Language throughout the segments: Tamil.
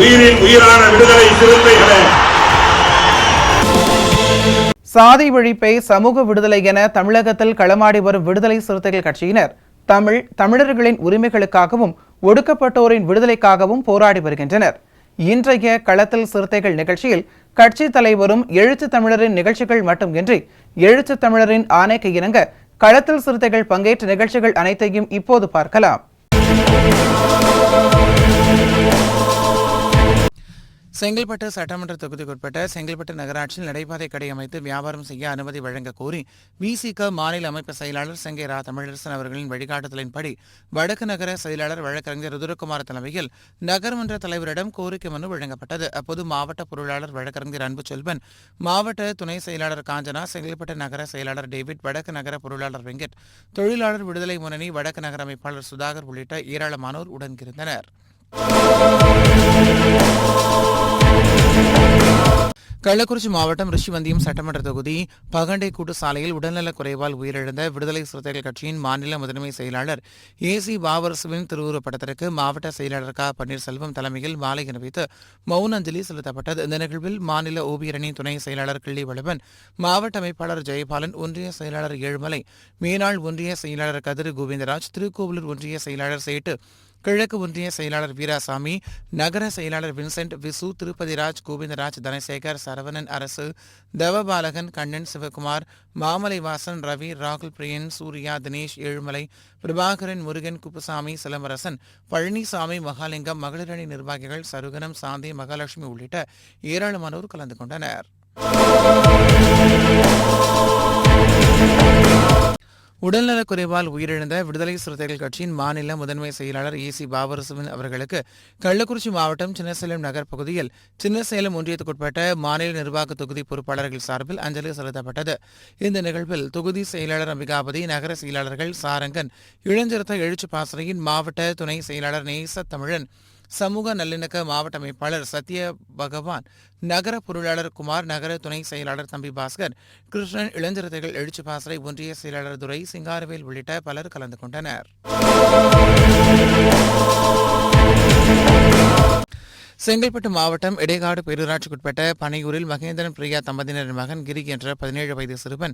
உயிரின் உயிரான விடுதலை சிறுத்தைகளே, சாதி ஒழிப்பை சமூக விடுதலை என தமிழகத்தில் களமாடி வரும் விடுதலை சிறுத்தைகள் கட்சியினர் தமிழர்களின் உரிமைகளுக்காகவும் ஒடுக்கப்பட்டோரின் விடுதலைக்காகவும் போராடி வருகின்றனர். இன்றைய களத்தில் சிறுத்தைகள் நிகழ்ச்சியில் கட்சி தலைவரும் எழுத்து தமிழரின் நிகழ்ச்சிகள் மட்டுமின்றி எழுத்து தமிழரின் ஆணைக்கு இணங்க களத்தில் சிறுத்தைகள் பங்கேற்ற நிகழ்ச்சிகள் அனைத்தையும் இப்போது பார்க்கலாம். செங்கல்பட்டு சட்டமன்ற தொகுதிக்குட்பட்ட செங்கல்பட்டு நகராட்சியில் நடைபாதை கடை அமைத்து வியாபாரம் செய்ய அனுமதி வழங்க கோரி விசிக மாநில அமைப்பு செயலாளர் செங்கை ரா தமிழரசன் அவர்களின் வழிகாட்டுதலின்படி வடக்கு நகர செயலாளர் வழக்கறிஞர் ருதுரகுமார் தலைமையில் நகர்மன்ற தலைவரிடம் கோரிக்கை மனு வழங்கப்பட்டது. அப்போது மாவட்ட பொருளாளர் வழக்கறிஞர் அன்பு செல்வன், மாவட்ட துணை செயலாளர் காஞ்சனா, செங்கல்பட்டு நகர செயலாளர் டேவிட், வடக்கு நகர பொருளாளர் வெங்கட், தொழிலாளர் விடுதலை முன்னணி வடக்கு நகர அமைப்பாளர் சுதாகர் உள்ளிட்ட ஏராளமானோர் உடனிருந்தனர். கள்ளக்குறிச்சி மாவட்டம் ரிஷிவந்தியம் சட்டமன்ற தொகுதி பகண்டை கூட்டு சாலையில் உடல்நலக் குறைவால் உயிரிழந்த விடுதலை சிறுத்தைகள் கட்சியின் மாநில முதன்மை செயலாளர் ஏசி பாவரசுவின் திருவுருவப்படத்திற்கு மாவட்ட செயலாளர் க பன்னீர்செல்வம் தலைமையில் மாலை அணிவித்து மௌன அஞ்சலி செலுத்தப்பட்டது. இந்த நிகழ்வில் மாநில ஓவியரணி துணை செயலாளர் கிள்ளி வளவன், மாவட்ட அமைப்பாளர் ஜெயபாலன், ஒன்றிய செயலாளர் ஏழுமலை, மேனாள் ஒன்றிய செயலாளர் கதிர் கோவிந்தராஜ், திருக்கோவிலூர் ஒன்றிய செயலாளர் சேட்டு, கிழக்கு ஒன்றிய செயலாளர் வீராசாமி, நகர செயலாளர் வின்சென்ட், விசு, திருப்பதிராஜ், கோவிந்தராஜ், தனசேகர், சரவணன் அரசு, தவபாலகன், கண்ணன், சிவகுமார், மாமலைவாசன், ரவி, ராகுல், பிரியன், சூர்யா, தினேஷ், ஏழுமலை, பிரபாகரன், முருகன், குப்புசாமி, சிலம்பரசன், பழனிசாமி, மகாலிங்கம், மகளிரணி நிர்வாகிகள் சருகனம், சாந்தி, மகாலட்சுமி உள்ளிட்ட ஏராளமானோர் கலந்து கொண்டனர். உடல்நலக் குறைவால் உயிரிழந்த விடுதலை சிறுத்தைகள் கட்சியின் மாநில முதன்மை செயலாளர் ஏசி பாவரசுவின் அவர்களுக்கு கள்ளக்குறிச்சி மாவட்டம் சின்னசேலம் நகர் பகுதியில் சின்னசேலம் ஒன்றியத்துக்குட்பட்ட மாநில நிர்வாக தொகுதி பொறுப்பாளர்கள் சார்பில் அஞ்சலி செலுத்தப்பட்டது. இந்த நிகழ்வில் தொகுதி செயலாளர் அம்பிகாபதி, நகர செயலாளர்கள் சாரங்கன், இளஞ்சிறுத்தை எழுச்சி பாசறையின் மாவட்ட துணை செயலாளர் நேச தமிழன், சமூக நல்லிணக்க மாவட்ட அமைப்பாளர் சத்ய பகவான், நகர பொருளாளர் குமார், நகர துணை செயலாளர் தம்பி பாஸ்கர், கிருஷ்ணன், இளஞ்சிறுத்தைகள் எழுச்சி பாசறை ஒன்றிய செயலாளர் துரை, சிங்காரவேல் உள்ளிட்ட பலர் கலந்து கொண்டனர். செங்கல்பட்டு மாவட்டம் இடைக்காடு பேரூராட்சிக்குட்பட்ட பனையூரில் மகேந்திரன் பிரியா தம்பதியினரின் மகன் கிரி என்ற 17 வயது சிறுவன்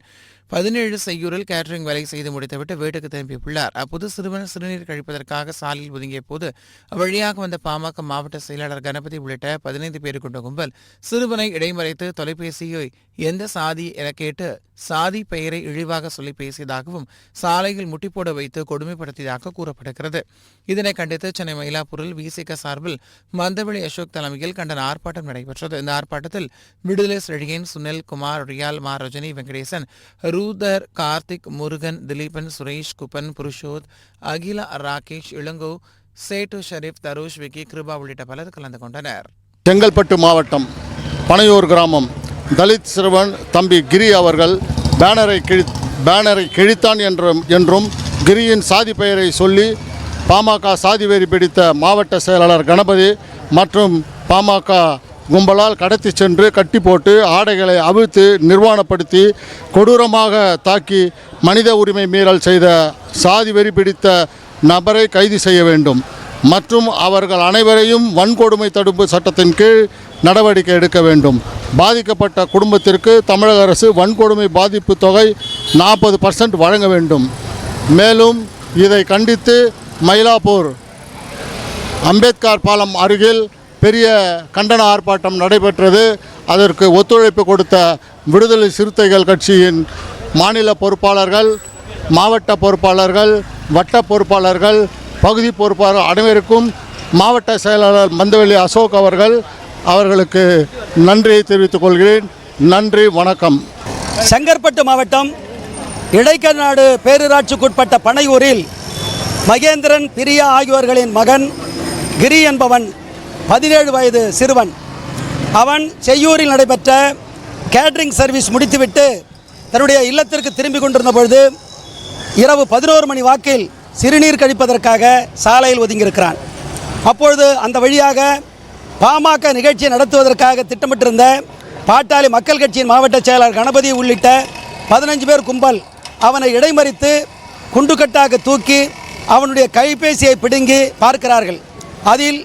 17 செய்யூரில் கேட்டரிங் வேலை செய்து முடித்துவிட்டு வீட்டுக்கு திரும்பியுள்ளார். அப்போது சிறுவன் சிறுநீர் கழிப்பதற்காக சாலையில் ஒதுங்கிய போது வழியாக வந்த பாமக மாவட்ட செயலாளர் கணபதி உள்ளிட்ட 15 பேர் கொண்ட கும்பல் சிறுவனை இடைமறைத்து தொலைபேசியை எந்த சாதி என கேட்டு சாதி பெயரை இழிவாக சொல்லி பேசியதாகவும் சாலையில் முட்டிப்போட வைத்து கொடுமைப்படுத்தியதாக கூறப்படுகிறது. இதனை கண்டித்து சென்னை மயிலாப்பூரில் விசிக சார்பில் மந்தவெளி அசோக் தலைமையில் கண்டன ஆர்ப்பாட்டம் நடைபெற்றது. இந்த ஆர்ப்பாட்டத்தில் விடுதலை செழியன், சுனில் குமார், ரியால், மா ரஜினி, வெங்கடேசன், ரூதர், கார்த்திக், முருகன், திலீபன், சுரேஷ், குப்பன், புருஷோத், அகிலா, ராகேஷ், இளங்கோ, சேட்டு, ஷரீப், தருஷ், விக்கி, கிருபா உள்ளிட்ட பலர் கலந்து கொண்டனர். செங்கல்பட்டு மாவட்டம் பனையூர் கிராமம் தலித் சிறுவன் தம்பி கிரி அவர்கள் பேனரை கிழித்தான் என்றும் கிரியின் சாதி பெயரை சொல்லி பாமக சாதி வெறி பிடித்த மாவட்ட செயலாளர் கணபதி மற்றும் பாமக கும்பலால் கடத்தி சென்று கட்டி போட்டு ஆடைகளை அவிழ்த்து நிர்வாணப்படுத்தி கொடூரமாக தாக்கி மனித உரிமை மீறல் செய்த சாதி வெறி பிடித்த நபரை கைது செய்ய வேண்டும் மற்றும் அவர்கள் அனைவரையும் வன்கொடுமை தடுப்பு சட்டத்தின் கீழ் நடவடிக்கை எடுக்க வேண்டும். பாதிக்கப்பட்ட குடும்பத்திற்கு தமிழக அரசு வன்கொடுமை பாதிப்பு தொகை 40% வழங்க வேண்டும். மேலும் இதை கண்டித்து மயிலாப்பூர் அம்பேத்கர் பாலம் அருகில் பெரிய கண்டன ஆர்ப்பாட்டம் நடைபெற்றது. அதற்கு ஒத்துழைப்பு கொடுத்த விடுதலை சிறுத்தைகள் கட்சியின் மாநில பொறுப்பாளர்கள், மாவட்ட பொறுப்பாளர்கள், வட்ட பொறுப்பாளர்கள், பகுதி பொறுப்பாளர் அனைவருக்கும் மாவட்ட செயலாளர் மந்தவெளி அசோக் அவர்களுக்கு நன்றியை தெரிவித்துக் கொள்கிறேன். நன்றி, வணக்கம். செங்கல்பட்டு மாவட்டம் இடைக்கநாடு பேரூராட்சிக்குட்பட்ட பனையூரில் மகேந்திரன் பிரியா ஆகியோர்களின் மகன் கிரி என்பவன் 17 வயது சிறுவன். அவன் செய்யூரில் நடைபெற்ற கேட்ரிங் சர்வீஸ் முடித்துவிட்டு தன்னுடைய இல்லத்திற்கு திரும்பி கொண்டிருந்த பொழுது இரவு 11 மணி வாக்கில் சிறுநீர் கழிப்பதற்காக சாலையில் ஒதுங்கியிருக்கிறான். அப்பொழுது அந்த வழியாக பாமக நிகழ்ச்சியை நடத்துவதற்காக திட்டமிட்டிருந்த பாட்டாளி மக்கள் கட்சியின் மாவட்ட செயலாளர் கணபதி உள்ளிட்ட 15 பேர் கும்பல் அவனை இடைமறித்து குண்டுக்கட்டாக தூக்கி அவனுடைய கைபேசியை பிடுங்கி பார்க்கிறார்கள். அதில்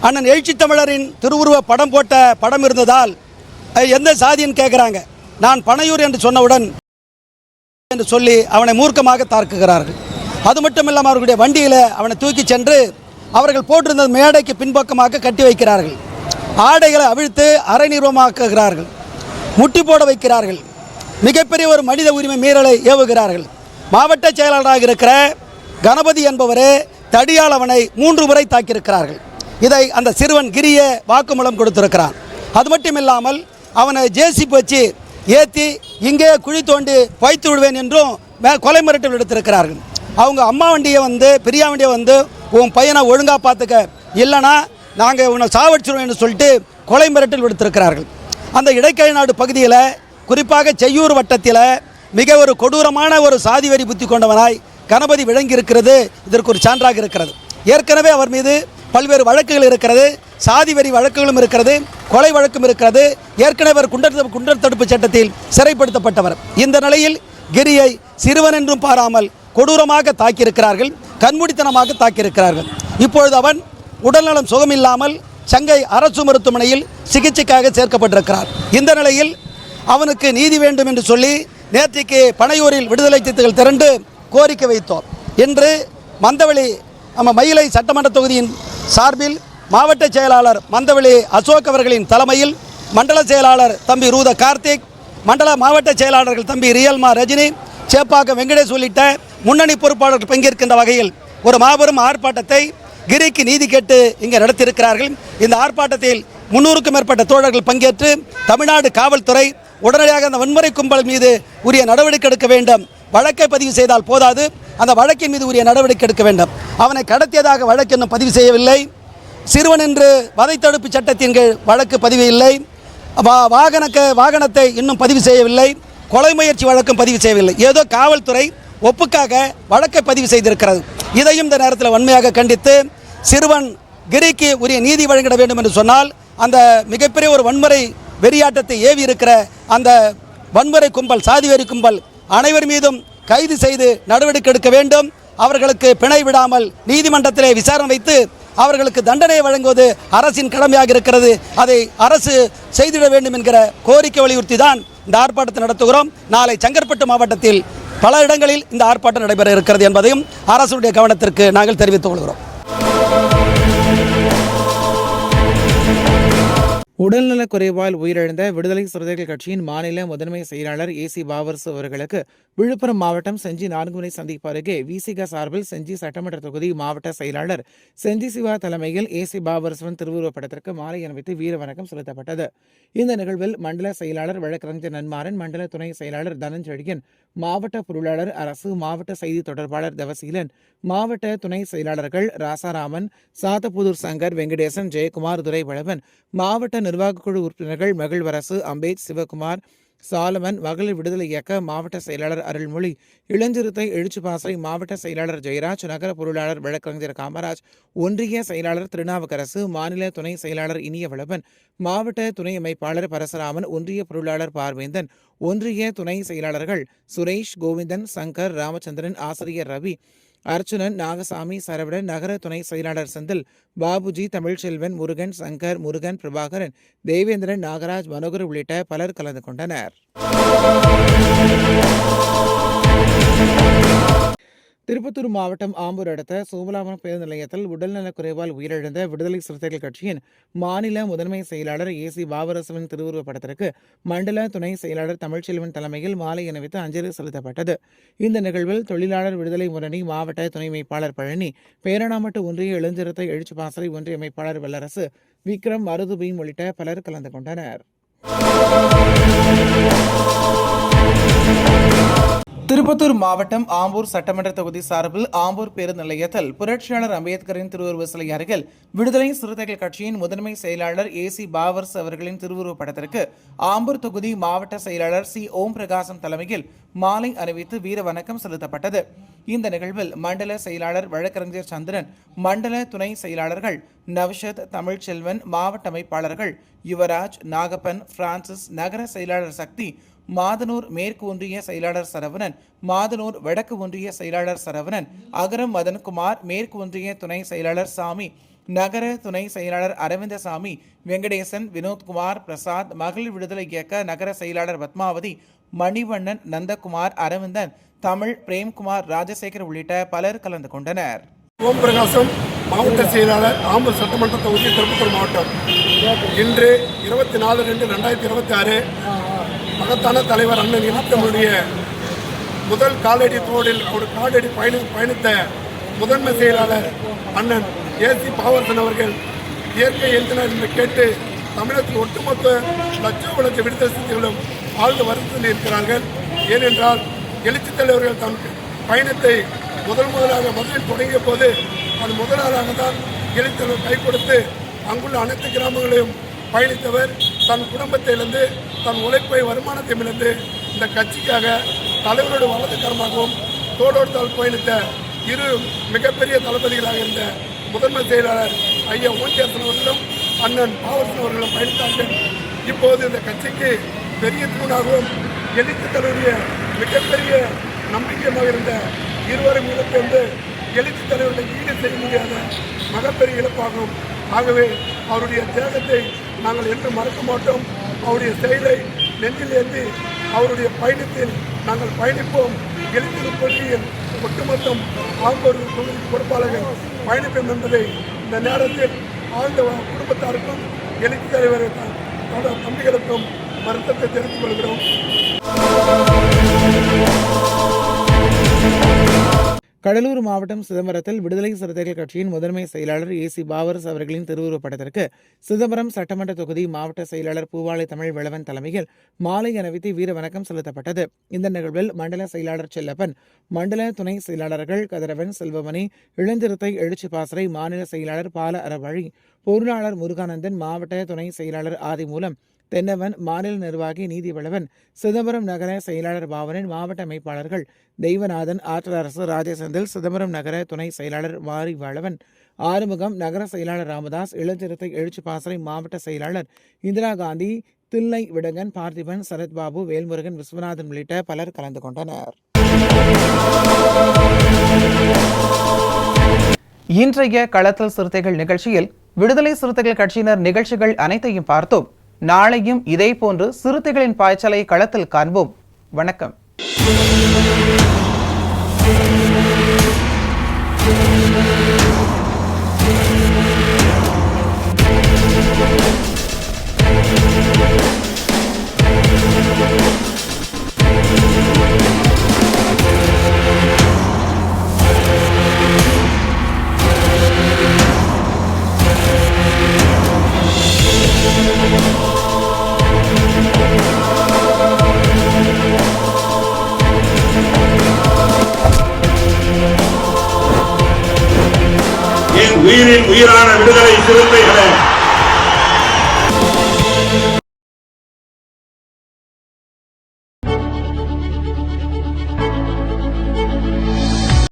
அண்ணன் எழுச்சி தமிழரின் திருவுருவ படம் போட்ட படம் இருந்ததால் எந்த சாதின்னு கேட்குறாங்க. நான் பனையூர் என்று சொன்னவுடன் என்று சொல்லி அவனை மூர்க்கமாக தாக்குகிறார்கள். அது மட்டும் இல்லாமல் அவர்களுடைய வண்டியில் அவனை தூக்கி சென்று அவர்கள் போட்டிருந்த மேடைக்கு பின்பக்கமாக கட்டி வைக்கிறார்கள். ஆடைகளை அவிழ்த்து அரை நிர்வமாக்குகிறார்கள், முட்டி போட வைக்கிறார்கள், மிகப்பெரிய ஒரு மனித உரிமை மீறலை ஏவுகிறார்கள். மாவட்ட செயலாளராக இருக்கிற கணபதி என்பவரே தடியால் அவனை 3 முறை தாக்கியிருக்கிறார்கள். இதை அந்த சிறுவன் கிரிய வாக்குமூலம் கொடுத்திருக்கிறான். அது மட்டும் இல்லாமல் அவனை ஜேசிபி வச்சு ஏற்றி இங்கே குழி தோண்டி வைத்து விடுவேன் என்றும் கொலை மிரட்டல் எடுத்திருக்கிறார்கள். அவங்க அம்மா வண்டியை பிரியா வண்டியை உன் பையனை ஒழுங்காக பார்த்துக்க, இல்லைனா நாங்கள் உன்னை சாவடிச்சிடுவோம் என்று சொல்லிட்டு கொலை மிரட்டல் விடுத்திருக்கிறார்கள். அந்த இடைக்கநாடு பகுதியில் குறிப்பாக செய்யூர் வட்டத்தில் மிக ஒரு கொடூரமான ஒரு சாதி வரி புத்தி கொண்டவனாய் கணபதி விளங்கி இருக்கிறது இதற்கு ஒரு சான்றாக இருக்கிறது. ஏற்கனவே அவர் மீது பல்வேறு வழக்குகள் இருக்கிறது, சாதி வரி வழக்குகளும் இருக்கிறது, கொலை வழக்கும் இருக்கிறது. ஏற்கனவே அவர் குண்டர் தடுப்பு சட்டத்தில் சிறைப்படுத்தப்பட்டவர். இந்த நிலையில் கிரியை சிறுவன் என்றும் பாராமல் கொடூரமாக தாக்கியிருக்கிறார்கள், கண்மூடித்தனமாக தாக்கியிருக்கிறார்கள். இப்பொழுது அவன் உடல்நலம் சுகமில்லாமல் சங்கை அரசு மருத்துவமனையில் சிகிச்சைக்காக சேர்க்கப்பட்டிருக்கிறார். இந்த நிலையில் அவனுக்கு நீதி வேண்டும் என்று சொல்லி நேற்றைக்கு பனையூரில் விடுதலை சிறுத்தைகள் திரண்டு கோரிக்கை வைத்தோம். இன்று மந்தவெளி மயிலை சட்டமன்ற தொகுதியின் சார்பில் மாவட்ட செயலாளர் மந்தவெளி அசோக் அவர்களின் தலைமையில் மண்டல செயலாளர் தம்பி ரூத கார்த்திக், மண்டல மாவட்ட செயலாளர்கள் தம்பி ரியல்மா ரஜினி, சேப்பாக்கம் வெங்கடேஷ் உள்ளிட்ட முன்னணி பொறுப்பாளர்கள் பங்கேற்கின்ற வகையில் ஒரு மாபெரும் ஆர்ப்பாட்டத்தை கிரிக்கு நீதி கேட்டு இங்கே நடத்தியிருக்கிறார்கள். இந்த ஆர்ப்பாட்டத்தில் 300க்கும் மேற்பட்ட தோழர்கள் பங்கேற்று தமிழ்நாடு காவல்துறை உடனடியாக அந்த வன்முறை கும்பல் மீது உரிய நடவடிக்கை எடுக்க வேண்டும். வழக்கை பதிவு செய்தால் போதாது, அந்த வழக்கின் மீது உரிய நடவடிக்கை எடுக்க வேண்டும். அவனை கடத்தியதாக வழக்கு இன்னும் பதிவு செய்யவில்லை. சிறுவன் என்று வதை தடுப்பு சட்டத்தின் கீழ் வழக்கு பதிவு இல்லை. வாகனத்தை இன்னும் பதிவு செய்யவில்லை. கொலை முயற்சி வழக்கும் பதிவு செய்யவில்லை. ஏதோ காவல்துறை ஒப்புக்காக வழக்கை பதிவு செய்திருக்கிறது. இதையும் இந்த நேரத்தில் வன்மையாக கண்டித்து சிறுவன் கிரிக்கு உரிய நீதி வழங்கிட வேண்டும் என்று சொன்னால் அந்த மிகப்பெரிய ஒரு வன்முறை வெறியாட்டத்தை ஏவி இருக்கிற அந்த வன்முறை கும்பல், சாதி வெறி கும்பல் அனைவர் மீதும் கைது செய்து நடவடிக்கை எடுக்க வேண்டும். அவர்களுக்கு பிணை விடாமல் நீதிமன்றத்திலே விசாரணை வைத்து அவர்களுக்கு தண்டனை வழங்குவது அரசின் கடமையாக இருக்கிறது. அதை அரசு செய்திட வேண்டும் என்கிற கோரிக்கை வலியுறுத்தி தான் இந்த ஆர்ப்பாட்டத்தை நடத்துகிறோம். நாளை செங்கற்பட்டு மாவட்டத்தில் பல இடங்களில் இந்த ஆர்ப்பாட்டம் நடைபெற இருக்கிறது என்பதையும் அரசுடைய கவனத்திற்கு நாங்கள் தெரிவித்துக் கொள்கிறோம். உடல்நலக் குறைவால் உயிரிழந்த விடுதலை சிறுத்தைகள் கட்சியின் மாநில முதன்மை செயலாளர் ஏசி பாவர்சு அவர்களுக்கு விழுப்புரம் மாவட்டம் செஞ்சி 4 முனை சந்திப்பு அருகே விசிக சார்பில் செஞ்சி சட்டமன்ற தொகுதி மாவட்ட செயலாளர் செஞ்சி சிவா தலைமையில் ஏசி பாவர்சுவின் திருவுருவப் படத்திற்கு மாலை அணிவித்து வீர வணக்கம் செலுத்தப்பட்டது. இந்த நிகழ்வில் மண்டல செயலாளர் வழக்கறிஞர் நன்மாறன், மண்டல துணை செயலாளர் தனஞ்செழியன், மாவட்ட பொருளாளர் அரசு, மாவட்ட செய்தி தொடர்பாளர் தவசீலன், மாவட்ட துணை செயலாளர்கள் ராசாராமன், சாத்தப்புதூர் சங்கர், வெங்கடேசன், ஜெயக்குமார், துரைவளவன், மாவட்ட நிர்வாகக் குழு உறுப்பினர்கள் மகிழ்வரசு, அம்பேத், சிவகுமார், சாலமன், மகளிர் விடுதலை இயக்க மாவட்ட செயலாளர் அருள்மொழி, இளஞ்சிறுத்தை எழுச்சிபாசை மாவட்ட செயலாளர் ஜெயராஜ், நகர பொருளாளர் வழக்கறிஞர் காமராஜ், ஒன்றிய செயலாளர் திருநாவுக்கரசு, மாநில துணை செயலாளர் இனியவளவன், மாவட்ட துணை அமைப்பாளர் பரசுராமன், ஒன்றிய பொருளாளர் பார்வேந்தன், ஒன்றிய துணை செயலாளர்கள் சுரேஷ், கோவிந்தன், சங்கர், ராமச்சந்திரன், ஆசிரியர் ரவி, அர்ச்சுனன், நாகசாமி, சரவணன், நகர துணை செயலாளர் செந்தில், பாபுஜி, தமிழ்ச்செல்வன், முருகன், சங்கர், முருகன், பிரபாகரன், தேவேந்திரன், நாகராஜ், மனோகர் உள்ளிட்ட பலர் கலந்து கொண்டனர். திருப்பத்தூர் மாவட்டம் ஆம்பூர் அடுத்த சோமலாபுரம் பேருந்து நிலையத்தில் உடல்நலக் குறைவால் உயிரிழந்த விடுதலை சிறுத்தைகள் கட்சியின் மாநில முதன்மை செயலாளர் ஏசி பாவரசுவின் திருவுருவப் படத்திற்கு மண்டல துணை செயலாளர் தமிழ்ச்செல்வன் தலைமையில் மாலை அணிவித்து அஞ்சலி செலுத்தப்பட்டது. இந்த நிகழ்வில் தொழிலாளர் விடுதலை முன்னணி மாவட்ட துணை அமைப்பாளர் பழனி, பேரணாமட்டு ஒன்றிய இளஞ்சிறுத்தை எழுச்சிபாசறை ஒன்றிய அமைப்பாளர் வல்லரசு, விக்ரம், மருதுபீன் உள்ளிட்ட பலர் கலந்து கொண்டனர். திருப்பத்தூர் மாவட்டம் ஆம்பூர் சட்டமன்ற தொகுதி சார்பில் ஆம்பூர் பேருந்து நிலையத்தில் புரட்சியாளர் அம்பேத்கரின் திருவுருவ சிலை அருகில் விடுதலை சிறுத்தைகள் கட்சியின் முதன்மை செயலாளர் ஏசி பாவர்ஸ் அவர்களின் திருவுருவப் படத்திற்கு ஆம்பூர் தொகுதி மாவட்ட செயலாளர் சி ஓம் பிரகாசம் தலைமையில் மாலை அணிவித்து வீர வணக்கம் செலுத்தப்பட்டது. இந்த நிகழ்வில் மண்டல செயலாளர் வழக்கறிஞர் சந்திரன், மண்டல துணை செயலாளர்கள் நவ்ஷத், தமிழ்ச்செல்வன், மாவட்ட அமைப்பாளர்கள் யுவராஜ், நாகப்பன், பிரான்சிஸ், நகர செயலாளர் சக்தி, மாதனூர் மேற்கு ஒன்றிய செயலாளர் சரவணன், மாதனூர் வடக்கு ஒன்றிய செயலாளர் சரவணன், அகரம் மதன்குமார், மேற்கு ஒன்றிய துணை செயலாளர் சாமி, நகர துணை செயலாளர் அரவிந்தசாமி, வெங்கடேசன், வினோத்குமார், பிரசாத், மகளிர் விடுதலை இயக்க நகர செயலாளர் பத்மாவதி, மணிவண்ணன், நந்தகுமார், அரவிந்தன், தமிழ், பிரேம்குமார், ராஜசேகர் உள்ளிட்ட பலர் கலந்து கொண்டனர். ஓம் பிரகாசம், மாவட்ட செயலாளர், ஆம்பூர் சட்டமன்ற தொகுதி, திருப்பத்தூர் மாவட்டம். இன்று 24/2/2026 மகத்தான தலைவர் அண்ணன் இனத்தமிழுடைய முதல் காலடி தோடில் ஒரு காலடி பயணித்த முதன்மை செயலாளர் அண்ணன் ஏசி பாவர்சன் அவர்கள் இயற்கை எழுதினார் என்று கேட்டு தமிழகத்தில் ஒட்டுமொத்த லட்ச விடுதலை சிறுத்தைகளும் ஆழ்ந்து வருத்தத்தில் இருக்கிறார்கள். ஏனென்றால் எழுச்சித் தலைவர்கள் தன் பயணத்தை முதலாக முதலில் தொடங்கிய போது அது முதலாக தான் எழுச்சித் தலைவர் கை கொடுத்து அங்குள்ள அனைத்து கிராமங்களையும் பயணித்தவர். தன் குடும்பத்திலிருந்து தன் உழைப்பை வருமானத்தை இழந்து இந்த கட்சிக்காக தலைவரோடு வலதுகரமாகவும் தோளோடு தாள் பயணித்த இரு மிகப்பெரிய தளபதிகளாக இருந்த முதன்மை செயலாளர் ஐயா ஓட்டியாசன் அவர்களும் அண்ணன் பாவர்சன் அவர்களும் பயணித்தார்கள். இப்போது இந்த கட்சிக்கு பெரிய தூணாகவும் எழுச்சித் தலைவருடைய மிகப்பெரிய நம்பிக்கையாக இருந்த இருவரும் இழப்பு வந்து எழுச்சித் தலைவர்களை ஈடு செய்ய முடியாத மிகப்பெரிய இழப்பாகும். ஆகவே அவருடைய தியாகத்தை நாங்கள் என்று மறக்க மாட்டோம். அவருடைய செயலை நெஞ்சில் ஏந்தி அவருடைய பயணத்தில் நாங்கள் பயணிப்போம். எழுச்சித் கொள்கையில் ஒட்டுமொத்தம் ஆம்பூர் தொகுதி பொறுப்பாளர்கள் பயணிப்போம் என்பதை இந்த நேரத்தில் ஆழ்ந்த குடும்பத்தாருக்கும் எழுச்சித் தலைவர் தம்பிகளுக்கும் வருத்தத்தை தெரிவித்துக் கொள்கிறோம். கடலூர் மாவட்டம் சிதம்பரத்தில் விடுதலை சிறுத்தைகள் கட்சியின் முதன்மை செயலாளர் ஏசி பாவர்ஸ் அவர்களின் திருவுருவப் படத்திற்கு சிதம்பரம் சட்டமன்ற தொகுதி மாவட்ட செயலாளர் பூவாலை தமிழ் வேளவன் தலைமையில் மாலை அணிவித்து வீர வணக்கம் செலுத்தப்பட்டது. இந்த நிகழ்வில் மண்டல செயலாளர் செல்லப்பன், மண்டல துணை செயலாளர்கள் கதிரவன், செல்வமணி, இளஞ்சிறுத்தை எழுச்சி பாசறை, மாநில செயலாளர் பால அறவழி, பொருளாளர் முருகானந்தன், மாவட்ட துணை செயலாளர் ஆதிமூலம், தென்னவன், மாநில நிர்வாகி நீதிவளவன், சிதம்பரம் நகர செயலாளர் பாவனன், மாவட்ட அமைப்பாளர்கள் தெய்வநாதன், ஆற்றரசு, ராஜசெந்தில், சிதம்பரம் நகர துணை செயலாளர் வாரி வாழவன், ஆறுமுகம், நகர செயலாளர் ராமதாஸ், இளஞ்சிறுத்தை எழுச்சி பாசறை மாவட்ட செயலாளர் இந்திரா காந்தி, தில்லை விடங்கன், பார்த்திபன், சரத்பாபு, வேல்முருகன், விஸ்வநாதன் உள்ளிட்ட பலர் கலந்து கொண்டனர். இன்றைய களத்தல் சிறுத்தைகள் நிகழ்ச்சியில் விடுதலை சிறுத்தைகள் கட்சியினர் நிகழ்ச்சிகள் அனைத்தையும் பார்த்தோம். நாளையும் இதேபோன்று சிறுத்தைகளின் பாய்ச்சலை களத்தில் காண்போம். வணக்கம். உயிரின் உயிரான விடுதலை சிறுத்தைகளே,